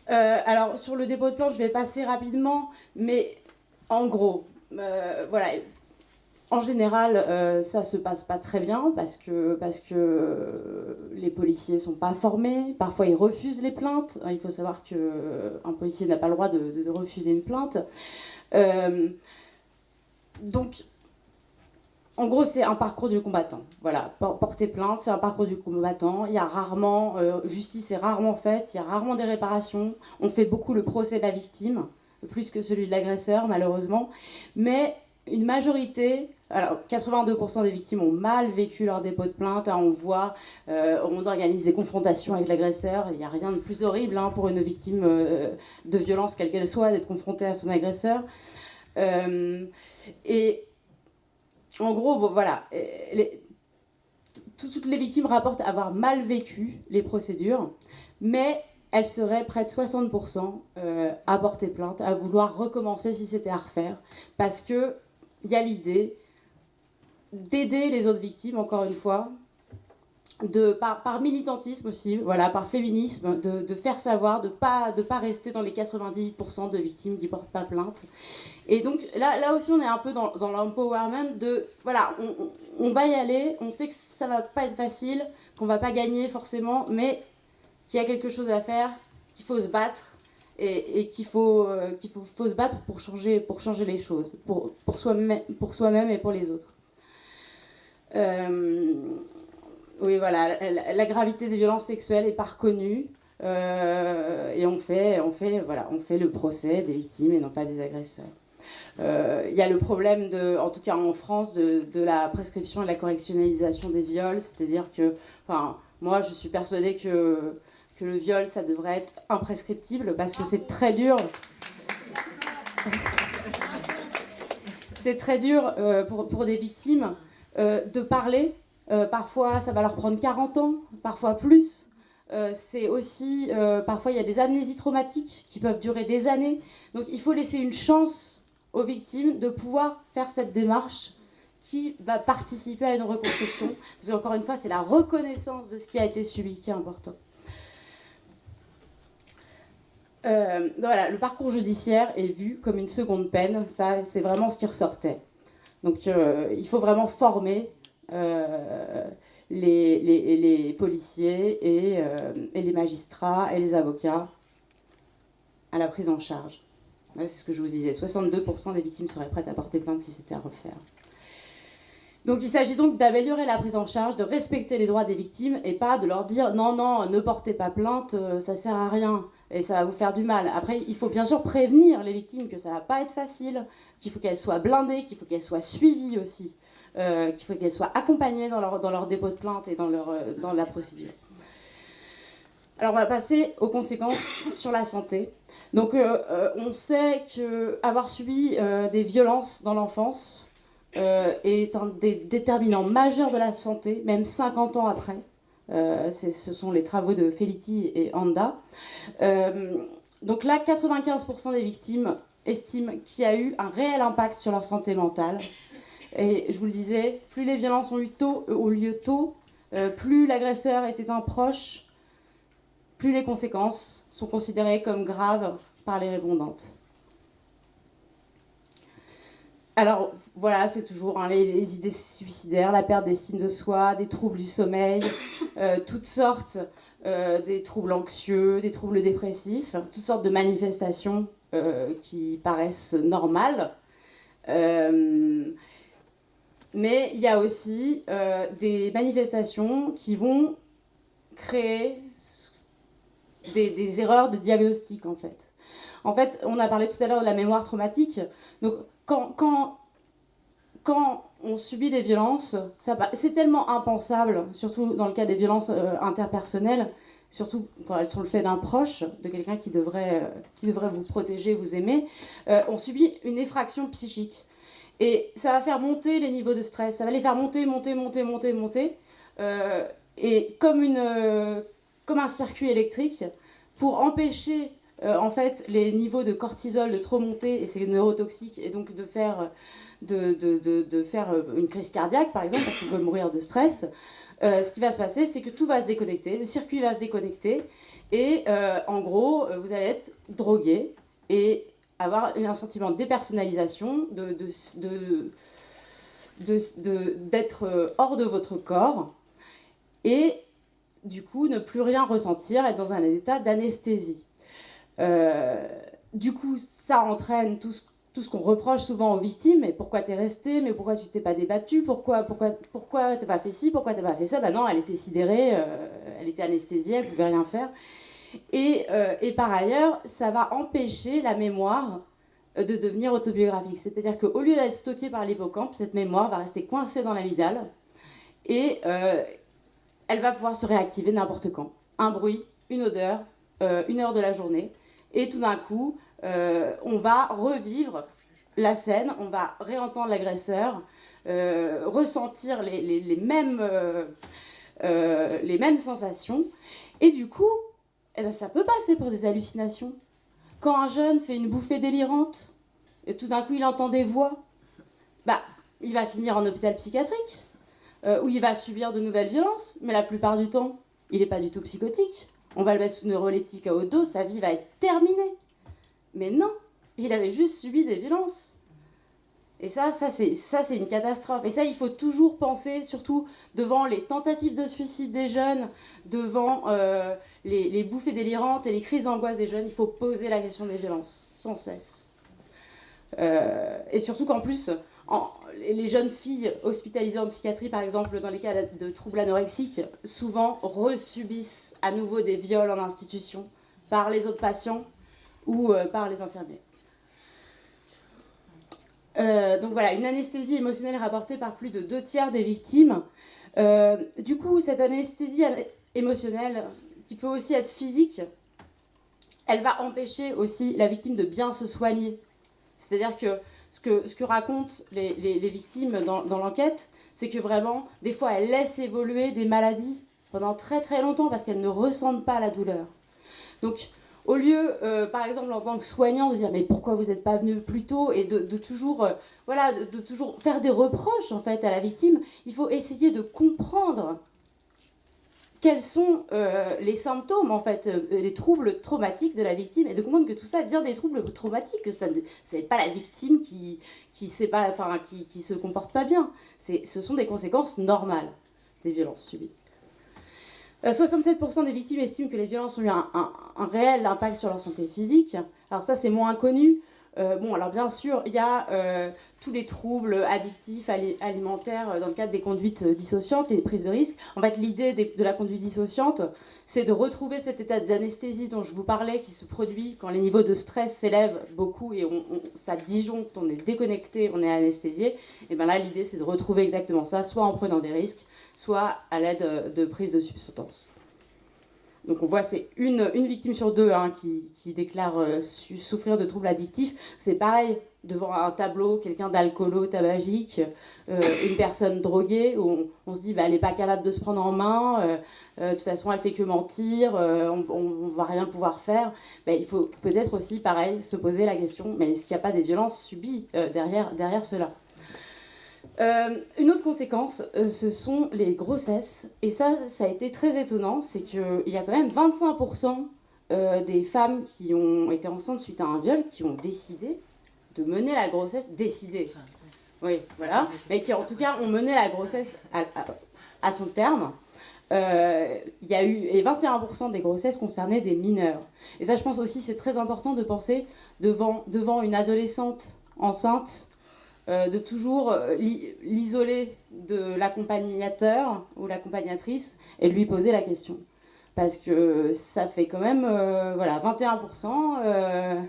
Alors, sur le dépôt de plainte, je vais passer rapidement, mais en gros, voilà. En général, ça se passe pas très bien parce que les policiers sont pas formés. Parfois, ils refusent les plaintes. Il faut savoir qu'un policier n'a pas le droit de refuser une plainte. Euh, donc, en gros, c'est un parcours du combattant. Voilà, porter plainte, c'est un parcours du combattant. Il y a rarement, justice est rarement faite, il y a rarement des réparations. On fait beaucoup le procès de la victime, plus que celui de l'agresseur, malheureusement. Mais une majorité, alors 82% des victimes ont mal vécu leur dépôt de plainte. Hein, on voit, on organise des confrontations avec l'agresseur. Il n'y a rien de plus horrible pour une victime de violence, quelle qu'elle soit, d'être confrontée à son agresseur. Et en gros, voilà, toutes les victimes rapportent avoir mal vécu les procédures, mais elles seraient près de 60% à porter plainte, à vouloir recommencer si c'était à refaire, parce qu'il y a l'idée d'aider les autres victimes, encore une fois, par militantisme aussi, voilà, par féminisme, de faire savoir, de pas rester dans les 90% de victimes qui ne portent pas plainte. Et donc là aussi, on est un peu dans l'empowerment de, voilà, on va y aller, on sait que ça va pas être facile, qu'on va pas gagner forcément, mais qu'il y a quelque chose à faire, qu'il faut se battre, et qu'il faut se battre pour changer les choses, pour soi-même et pour les autres. Oui, voilà, la gravité des violences sexuelles est pas reconnue. Et on fait le procès des victimes et non pas des agresseurs. Il y a le problème, en tout cas en France, de la prescription et de la correctionnalisation des viols. C'est-à-dire que, moi, je suis persuadée que le viol, ça devrait être imprescriptible parce que c'est très dur. C'est très dur pour des victimes de parler. Parfois, ça va leur prendre 40 ans, parfois plus. C'est aussi, parfois, il y a des amnésies traumatiques qui peuvent durer des années. Donc, il faut laisser une chance aux victimes de pouvoir faire cette démarche qui va participer à une reconstruction. Parce qu'encore une fois, c'est la reconnaissance de ce qui a été subi qui est important. Voilà, le parcours judiciaire est vu comme une seconde peine. Ça, c'est vraiment ce qui ressortait. Donc, il faut vraiment former les policiers et les magistrats et les avocats à la prise en charge. Ouais, c'est ce que je vous disais, 62% des victimes seraient prêtes à porter plainte si c'était à refaire. Donc il s'agit donc d'améliorer la prise en charge, de respecter les droits des victimes et pas de leur dire non, ne portez pas plainte, ça sert à rien et ça va vous faire du mal. Après, il faut bien sûr prévenir les victimes que ça va pas être facile, qu'il faut qu'elles soient blindées, qu'il faut qu'elles soient suivies aussi. Qu'il faut qu'elles soient accompagnées dans leur dépôt de plainte et dans la procédure. Alors on va passer aux conséquences sur la santé. Donc on sait qu'avoir subi des violences dans l'enfance est un des déterminants majeurs de la santé, même 50 ans après. Ce sont les travaux de Felitti et Anda. Donc là, 95% des victimes estiment qu'il y a eu un réel impact sur leur santé mentale. Et je vous le disais, plus les violences ont eu lieu tôt, plus l'agresseur était un proche, plus les conséquences sont considérées comme graves par les répondantes. Alors voilà, c'est toujours les idées suicidaires, la perte d'estime de soi, des troubles du sommeil, toutes sortes, des troubles anxieux, des troubles dépressifs, toutes sortes de manifestations qui paraissent normales. Mais il y a aussi des manifestations qui vont créer des erreurs de diagnostic, en fait. En fait, on a parlé tout à l'heure de la mémoire traumatique. Donc, quand on subit des violences, c'est tellement impensable, surtout dans le cas des violences interpersonnelles, surtout quand elles sont le fait d'un proche, de quelqu'un qui devrait vous protéger, vous aimer, on subit une effraction psychique. Et ça va faire monter les niveaux de stress, ça va les faire monter. Et comme un circuit électrique, pour empêcher en fait les niveaux de cortisol de trop monter, et c'est neurotoxique, et donc de faire une crise cardiaque, par exemple, parce qu'on peut mourir de stress, ce qui va se passer, c'est que tout va se déconnecter, le circuit va se déconnecter, et en gros, vous allez être drogué et avoir un sentiment de dépersonnalisation, d'être hors de votre corps, et du coup ne plus rien ressentir, être dans un état d'anesthésie. Du coup, ça entraîne tout ce qu'on reproche souvent aux victimes. Mais pourquoi t'es resté? Mais pourquoi tu t'es pas débattu? Pourquoi t'as pas fait ci? Pourquoi t'as pas fait ça? Ben non, elle était sidérée, elle était anesthésiée, elle pouvait rien faire. Et par ailleurs, ça va empêcher la mémoire de devenir autobiographique. C'est-à-dire qu'au lieu d'être stockée par l'hippocampe, cette mémoire va rester coincée dans l'amygdale et elle va pouvoir se réactiver n'importe quand. Un bruit, une odeur, une heure de la journée. Et tout d'un coup, on va revivre la scène, on va réentendre l'agresseur, ressentir les mêmes sensations. Et du coup, eh ben, ça peut passer pour des hallucinations. Quand un jeune fait une bouffée délirante, et tout d'un coup il entend des voix, bah, il va finir en hôpital psychiatrique, où il va subir de nouvelles violences, mais la plupart du temps, il n'est pas du tout psychotique. On va le mettre sous neuroleptique à haute dose, sa vie va être terminée. Mais non, il avait juste subi des violences. Et ça c'est une catastrophe. Et ça, il faut toujours penser, surtout devant les tentatives de suicide des jeunes, devant les bouffées délirantes et les crises d'angoisse des jeunes, il faut poser la question des violences, sans cesse. Et surtout qu'en plus, les jeunes filles hospitalisées en psychiatrie, par exemple, dans les cas de troubles anorexiques, souvent resubissent à nouveau des viols en institution par les autres patients ou par les infirmiers. Donc voilà, une anesthésie émotionnelle rapportée par plus de 2/3 des victimes. Du coup, cette anesthésie émotionnelle, qui peut aussi être physique, elle va empêcher aussi la victime de bien se soigner. C'est-à-dire que ce que racontent les victimes dans l'enquête, c'est que vraiment, des fois, elles laissent évoluer des maladies pendant très très longtemps parce qu'elles ne ressentent pas la douleur. Donc, au lieu, par exemple, en tant que soignant, de dire mais pourquoi vous n'êtes pas venu plus tôt et de toujours, de toujours faire des reproches en fait à la victime, il faut essayer de comprendre quels sont les symptômes en fait, les troubles traumatiques de la victime et de comprendre que tout ça vient des troubles traumatiques, que c'est pas la victime qui se comporte pas bien, ce sont des conséquences normales des violences subies. 67% des victimes estiment que les violences ont eu un réel impact sur leur santé physique. Alors ça, c'est moins connu. Bon, alors bien sûr, il y a tous les troubles addictifs, alimentaires dans le cadre des conduites dissociantes, les prises de risque. En fait, l'idée de la conduite dissociante, c'est de retrouver cet état d'anesthésie dont je vous parlais, qui se produit quand les niveaux de stress s'élèvent beaucoup et ça disjoncte, on est déconnecté, on est anesthésié. Et bien là, l'idée, c'est de retrouver exactement ça, soit en prenant des risques, soit à l'aide de prise de substances. Donc on voit c'est une victime sur deux qui déclare souffrir de troubles addictifs. C'est pareil, devant un tableau, quelqu'un d'alcoolo, tabagique, une personne droguée, où on se dit bah, elle n'est pas capable de se prendre en main, de toute façon elle fait que mentir, on ne va rien pouvoir faire. Ben, il faut peut-être aussi, pareil, se poser la question, mais est-ce qu'il n'y a pas des violences subies derrière cela? Une autre conséquence, ce sont les grossesses. Et ça a été très étonnant, c'est qu'il y a quand même 25% des femmes qui ont été enceintes suite à un viol qui ont décidé de mener la grossesse, oui, voilà, mais qui en tout cas ont mené la grossesse à son terme. Il y a eu, et 21% des grossesses concernaient des mineurs. Et ça, je pense aussi, c'est très important de penser devant une adolescente enceinte, de toujours l'isoler de l'accompagnateur ou l'accompagnatrice et lui poser la question. Parce que ça fait quand même, 21%,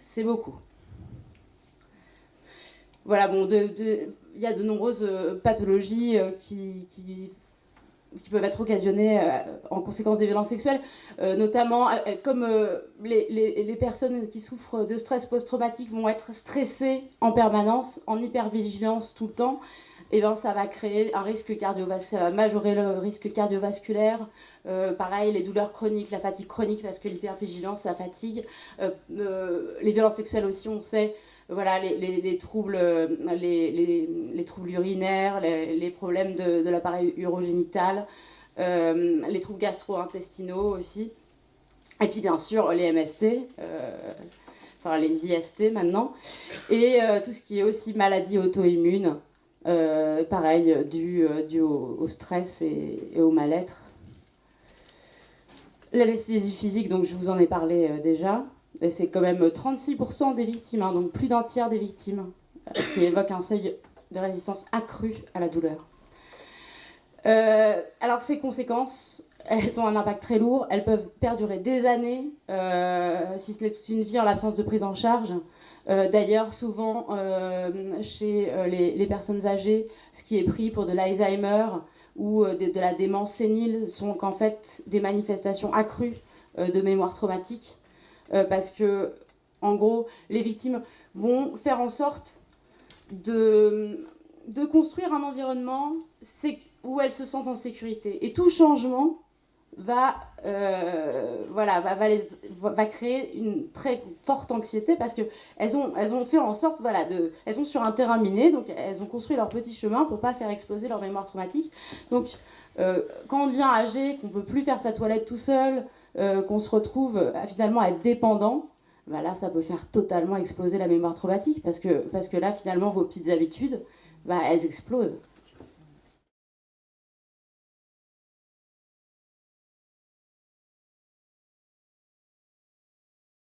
c'est beaucoup. Voilà, bon, il y a de nombreuses pathologies qui peuvent être occasionnées en conséquence des violences sexuelles, notamment comme les personnes qui souffrent de stress post-traumatique vont être stressées en permanence, en hypervigilance tout le temps, eh ben, ça va créer un risque cardiovasculaire, ça va majorer le risque cardiovasculaire. Pareil, les douleurs chroniques, la fatigue chronique, parce que l'hypervigilance, ça fatigue. Les violences sexuelles aussi, on sait, voilà, les troubles, les troubles urinaires, les problèmes de l'appareil urogénital, les troubles gastro-intestinaux aussi. Et puis bien sûr, les MST, enfin les IST maintenant, et tout ce qui est aussi maladie auto-immune, pareil, dû au stress et au mal-être. L'anesthésie physique, donc je vous en ai parlé déjà, et c'est quand même 36% des victimes, hein, donc plus d'un tiers des victimes, qui évoquent un seuil de résistance accrue à la douleur. Alors ces conséquences, elles ont un impact très lourd, elles peuvent perdurer des années, si ce n'est toute une vie en l'absence de prise en charge. D'ailleurs, souvent, chez les personnes âgées, ce qui est pris pour de l'Alzheimer ou de la démence sénile sont qu'en fait des manifestations accrues de mémoire traumatique, parce que, en gros, les victimes vont faire en sorte de construire un environnement où elles se sentent en sécurité. Et tout changement va créer une très forte anxiété, parce qu'elles ont fait en sorte, elles sont sur un terrain miné, donc elles ont construit leur petit chemin pour ne pas faire exploser leur mémoire traumatique. Donc quand on devient âgé, qu'on ne peut plus faire sa toilette tout seul, qu'on se retrouve finalement à être dépendant, là ça peut faire totalement exploser la mémoire traumatique, parce que là finalement vos petites habitudes, elles explosent.